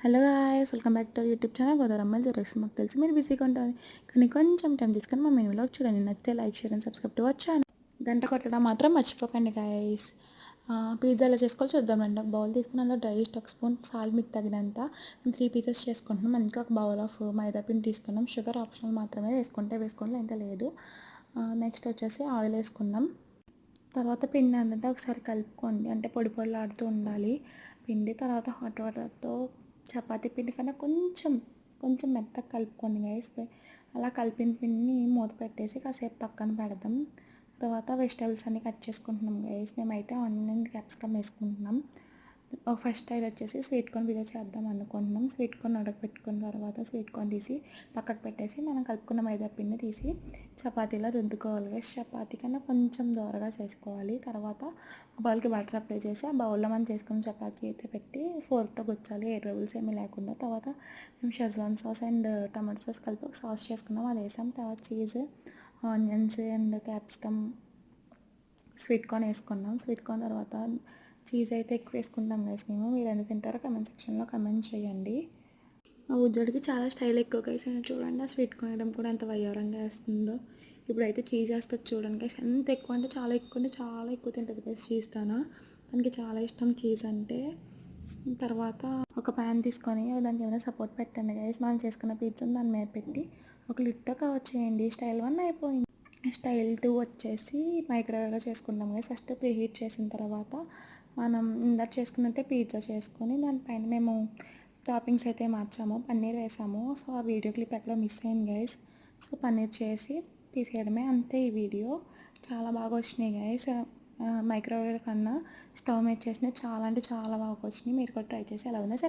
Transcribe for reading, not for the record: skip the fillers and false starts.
Hello guys, welcome back to YouTube channel గోదావరమ్మలు జరగచ్చు. మాకు తెలిసి మీరు బిజీగా ఉంటారు, కానీ కొంచెం టైం తీసుకొని మా మెనూలో చూడండి. నచ్చితే like, share and subscribe to our channel. గంట కొట్టడం మాత్రం మర్చిపోకండి గాయస్. పిజ్జా ఎలా చేసుకోవాలి చూద్దామండి. ఒక బౌల్ తీసుకుని అందులో డ్రై ఈస్ట్, ఒక స్పూన్ సాల్ట్ మీకు తగినంత. మేము 3 పీసెస్ చేసుకుంటున్నాం. ఇంకా ఒక బౌల్ ఆఫ్ మైదా పిండి తీసుకున్నాం. షుగర్ ఆప్షనల్, మాత్రమే వేసుకుంటే వేసుకోండి, అంటే లేదు. నెక్స్ట్ వచ్చేసి ఆయిల్ వేసుకున్నాం. తర్వాత పిండి అంతా ఒకసారి కలుపుకోండి, అంటే పొడి పొడిలాడుతూ ఉండాలి పిండి. తర్వాత హాట్ వాటర్తో చపాతీ పిండి కన్నా కొంచెం కొంచెం మెత్తగా కలుపుకోండి గైస్. అలా కలిపిన పిండిని మూత పెట్టేసి కాసేపు పక్కన పెడదాం. తర్వాత వెజిటేబుల్స్ అన్నీ కట్ చేసుకుంటున్నాం గైస్. మేమైతే ఆనియన్, క్యాప్సికమ్ వేసుకుంటున్నాం. ఫస్ట్ స్టైల్ వచ్చేసి స్వీట్ కార్న్ పిజ్జా చేద్దాం అనుకుంటున్నాం. స్వీట్ కార్న్ ఉడకపెట్టుకున్న తర్వాత స్వీట్ కార్న్ తీసి పక్కకు పెట్టేసి మనం కలుపుకున్న మైదా పిండి తీసి చపాతీలా రుద్దుకోవాలి గైస్. చపాతీ కన్నా కొంచెం దోరగా చేసుకోవాలి. తర్వాత బౌల్కి బటర్ అప్లై చేసి ఆ బౌల్లో మనం చేసుకున్న చపాతీ అయితే పెట్టి ఫోర్క్తో గుచ్చాలి, ఎయిర్ బబుల్స్ ఏమీ లేకుండా. తర్వాత మేము schezwan sauce and tomato sauce కలిపి ఒక సాస్ చేసుకున్నాం, అది వేసాం. తర్వాత cheese, onions and capsicum, sweet corn వేసుకున్నాం. స్వీట్ కార్న్ తర్వాత చీజ్ అయితే ఎక్కువ వేసుకుంటాం గైస్ మేము. మీరు ఎంత తింటారో కమెంట్ సెక్షన్లో కమెంట్ చేయండి. మా ఉజ్జోడికి చాలా స్టైల్ ఎక్కువ గైస్. అయినా చూడండి, ఆ స్వీట్ కార్న్ వేయడం కూడా ఎంత వయ్యారంగా వేస్తుందో. ఇప్పుడైతే చీజ్ వేస్తుంది చూడండి గైస్. ఎంత ఎక్కువ అంటే చాలా ఎక్కువ తింటుంది గైస్ చీజ్. తనకి చాలా ఇష్టం చీజ్ అంటే. తర్వాత ఒక ప్యాన్ తీసుకొని దానికి ఏమైనా సపోర్ట్ పెట్టండి గైస్. మనం చేసుకున్న పిజ్జాని దాని మీద పెట్టి ఒక లిడ్తో కవర్ చేయండి. స్టైల్ 1 అయిపోయింది. స్టైల్ 2 వచ్చేసి మైక్రోవేవ్లో చేసుకుంటాం గైస్. ఫస్ట్ ప్రీహీట్ చేసిన తర్వాత మనం ఇందాక చేసుకున్నట్టే పిజ్జా చేసుకొని దానిపైన మేము టాపింగ్స్ అయితే మార్చాము, పన్నీర్ వేసాము. సో ఆ వీడియో క్లిప్ ఎక్కడో మిస్ అయింది గైస్. సో పన్నీర్ చేసి తీసేయడమే, అంతే ఈ వీడియో. చాలా బాగా వచ్చినాయి గైస్. మైక్రోవేవ్ కన్నా స్టవ్ మీద చేసినా చాలా అంటే చాలా బాగా వచ్చినాయి. మీరు కూడా ట్రై చేసి ఎలా ఉందో